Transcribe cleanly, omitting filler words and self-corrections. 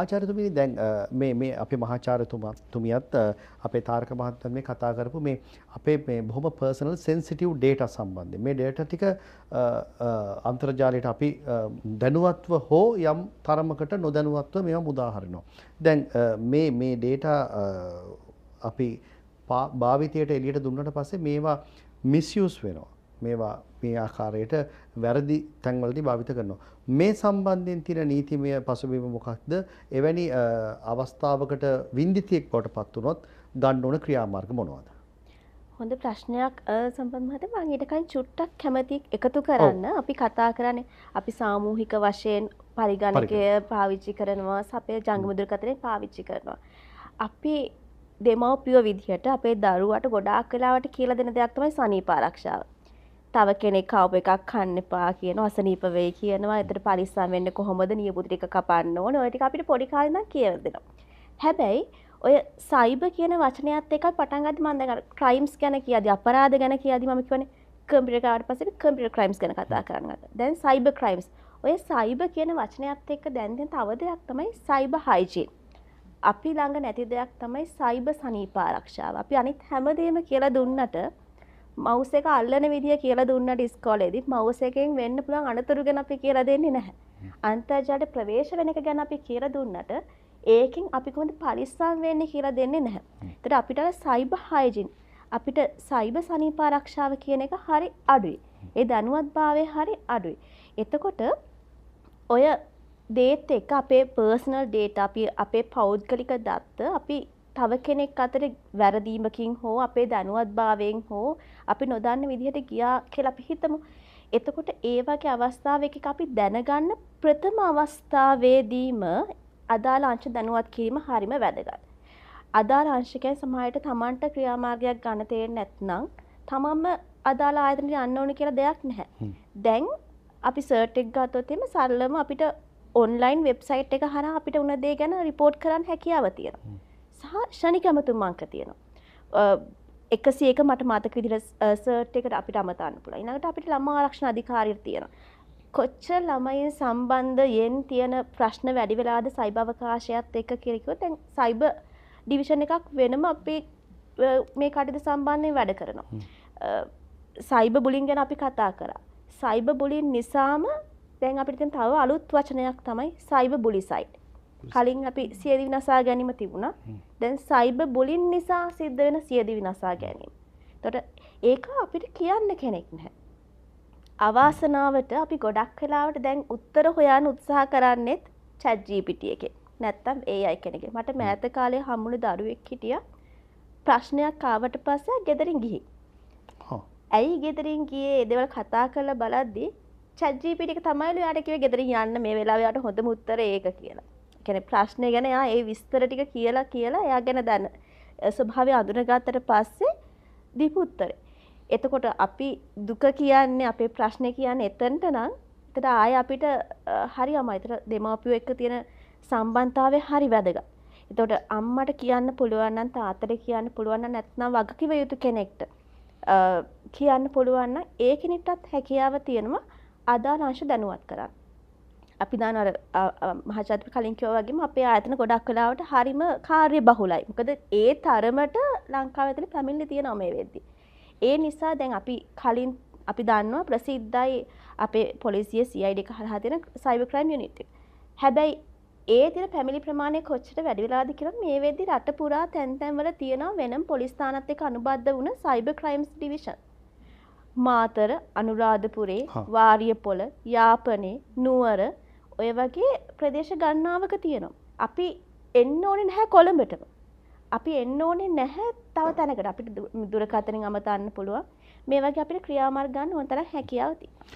ආචාර්යතුමනි දැන් මේ අපේ මහාචාර්යතුමියත් අපේ තාරක මහත්මයාත් මේ කතා කරපු මේ අපේ මේ බොහොම පර්සනල් සෙන්සිටිව් ඩේටා සම්බන්ධයෙන් මේ ඩේටා ටික අන්තර්ජාලයට අපි දැනුවත්ව හෝ යම් තරමකට නොදැනුවත්ව මේවා මුදා හරිනවා. දැන් මේ ඩේටා අපි භාවිතයට එළියට දුන්නට පස්සේ මේවා මිස්යූස් වෙනවා. මේවා මේ ආකාරයට වැරදි තැන්වලදී භාවිත කරනවා. මේ සම්බන්ධයෙන් තියෙන නීතිමය පසුබිම මොකක්ද? එවැනි අවස්ථාවකට වින්දිතියෙක් බවට පත් වුණොත් ගන්න ඕන ක්‍රියාමාර්ග මොනවද? හොඳ ප්‍රශ්නයක් සම්බන්ධ මහත්තයා මම ඊට කලින් චුට්ටක් කැමති එකතු කරන්න. අපි කතා කරන්නේ අපි සාමූහික වශයෙන් පරිගණකය පාවිච්චි කරනවා, අපේ ජංගම දුරකථනය පාවිච්චි කරනවා. අපි දෙමව්පියෝ විදිහට අපේ දරුවාට ගොඩාක් වෙලාවට කියලා දෙන දෙයක් තමයි සනීප ආරක්ෂාව. තව කෙනෙක් කවප එකක් කන්න එපා කියනවා, අසනීප වෙයි කියනවා, ඒතර පරිස්සම් වෙන්න කොහොමද, නියපොතු ටික කපන්න ඕනේ. ඔය ටික අපිට පොඩි කාලේ ඉඳන් කියලා දෙනවා. හැබැයි ඔය සයිබර් කියන වචනයත් එක්ක පටන් ගද්දි මම දැන් ක්‍රයිම්ස් ගැන කියද්දි, අපරාධ ගැන කියද්දි මම කියවනේ කම්පියුටර් කාර්ඩ් පස්සේ කම්පියුටර් ක්‍රයිම්ස් ගැන කතා කරන්න ගත්තා. දැන් සයිබර් ක්‍රයිම්ස්. ඔය සයිබර් කියන වචනයත් එක්ක දැන් තව දෙයක් තමයි සයිබර් හයිජීන්. අපි ළඟ නැති දෙයක් තමයි සයිබර් සනීප ආරක්ෂාව. අපි අනිත් හැමදේම කියලා දුන්නට මවුස් එක අල්ලන විදිය කියලා දුන්නට ඉස්කෝලේදී මවුස් එකෙන් වෙන්න පුළුවන් අනතුරු ගැන අපි කියලා දෙන්නේ නැහැ. අන්තර්ජාලයට ප්‍රවේශ වෙන එක ගැන අපි කියලා දුන්නට ඒකෙන් අපි කොහොමද පරිස්සම් වෙන්නේ කියලා දෙන්නේ නැහැ. ඒතර අපිට සයිබර් හයිජීන් අපිට සයිබර් සනීප ආරක්ෂාව කියන එක හරි අඩුයි. ඒ දැනුවත්භාවය හරි අඩුයි. එතකොට ඔය දේත් එක්ක අපේ පර්සනල් ඩේටා අපේ පෞද්ගලික දත්ත අපි තව කෙනෙක් අතර වැරදීමකින් හෝ අපේ දැනුවත්භාවයෙන් හෝ අපි නොදන්න විදිහට ගියා කියලා අපි හිතමු. එතකොට ඒ වගේ අවස්ථාවක අපි දැනගන්න ප්‍රථම අවස්ථාවේදීම අදාළ අංශ දැනුවත් කිරීම හරිම වැදගත්. අදාළ අංශකයන් සමාජයට තමන්ට ක්‍රියාමාර්ගයක් ගන්න තේරෙන්නේ නැත්නම් තමන්ම අදාළ ආයතනයට යන්න ඕනේ කියලා දෙයක් නැහැ. දැන් අපි සර්ච් එක ගත්තොත් එimhe සරලම අපිට ඔන්ලයින් වෙබ්සයිට් එක හරහා අපිට උන දේ ගැන රිපෝට් කරන්න හැකියාව තියෙනවා. සහ ශනික ඇමතුම් අංක තියෙනවා. 101 මට මතක විදිහට සර්ච් එකට අපිට අමතන්න පුළුවන්. ඊළඟට අපිට ළමා ආරක්ෂණ අධිකාරිය තියෙනවා. කොච්චර ළමයින් සම්බන්ධයෙන් තියෙන ප්‍රශ්න වැඩි වෙලාද සයිබර් අවකාශයත් එක්ක කියලා කිව්වොත් දැන් සයිබර් ඩිවිෂන් එකක් වෙනම අපි මේ කටයුතු සම්බන්ධයෙන් වැඩ කරනවා. සයිබර් බුලින් ගැන අපි කතා කරා. සයිබර් බුලින් නිසාම දැන් අපිට තියෙන තව අලුත් වචනයක් තමයි සයිබර් බුලිසයිඩ්. කලින් අපි සියදිවි නසා ගැනීම තිබුණා. දැන් සයිබර් බුලින් නිසා සිද්ධ වෙන සියදිවි නසා ගැනීම. එතකොට ඒක අපිට කියන්න කෙනෙක් නැහැ. අවාසනාවට අපි ගොඩක් වෙලාවට දැන් උත්තර හොයන්න උත්සාහ කරන්නේත් chat GPT එකේ. නැත්තම් AI කෙනෙක්ගේ. මට මෑත කාලේ හම්බුනේ දරුවෙක් හිටියා. ප්‍රශ්නයක් ආවට පස්සේ ගෙදරින් ගිහින්. ඇයි ගෙදරින් ගියේ? ඒ දේවල් කතා කරලා බලද්දි chat GPT එක තමයිලු යාට කිව්වේ ගෙදරින් යන්න මේ වෙලාවේ යාට හොඳම උත්තරේ ඒක කියලා. ඒ කියන්නේ ප්‍රශ්නේ ගැන යා ඒ විස්තර ටික කියලා එයා ගැන දැන ස්වභාවය අඳුනගත්තට පස්සේ දීපු උත්තරේ. එතකොට අපි දුක කියන්නේ අපේ ප්‍රශ්නේ කියන්නේ එතනට නම් එතන ආයේ අපිට හරි අමාරුයි. එතන දෙමාපියෝ එක්ක තියෙන සම්බන්ධතාවය හරි වැදගත්. එතකොට අම්මට කියන්න පුළුවන් නම් තාත්තට කියන්න පුළුවන් නම් නැත්නම් වගකිව යුතු කෙනෙක්ට කියන්න පුළුවන් නම් ඒ කෙනෙක්ටත් හැකියාව තියෙනවා අදාළ අංශ දැනුවත් කරන්න. අපි දාන අර මහාචාර්ය කලින් කිව්වා වගේම අපේ ආයතන ගොඩක් වෙලාවට හරිම කාර්ය බහුලයි. මොකද ඒ තරමට ලංකාවේ තියෙන පැමිණිලි තියෙනවා මේ වෙද්දි. ඒ නිසා දැන් අපි දන්නවා ප්‍රසිද්ධයි අපේ පොලිසිය CID එක හරහා තියෙන සයිබර් ක්‍රයිම් යුනිට් එක. හැබැයි ඒ තියෙන පැමිණිලි ප්‍රමාණය කොච්චර වැඩි වෙලාද කියලා මේ වෙද්දි රට පුරා තැන් වල තියෙනවා වෙනම පොලිස් ස්ථානත් එක්ක අනුබද්ධ වුණ සයිබර් ක්‍රයිම්ස් ඩිවිෂන්. මාතර, අනුරාධපුරේ, වාරියපොළ, යාපනේ, නුවර ඔය වගේ ප්‍රදේශ ගණනාවක තියෙනවා. අපි එන්න ඕනේ නැහැ කොළඹටම. අපි එන්න ඕනේ නැහැ තව තැනකට. අපිට දුරකථනින් අමතන්න පුළුවන්. මේ වගේ අපිට ක්‍රියාමාර්ග ගන්න ඕන තරම් හැකියාව තියෙනවා.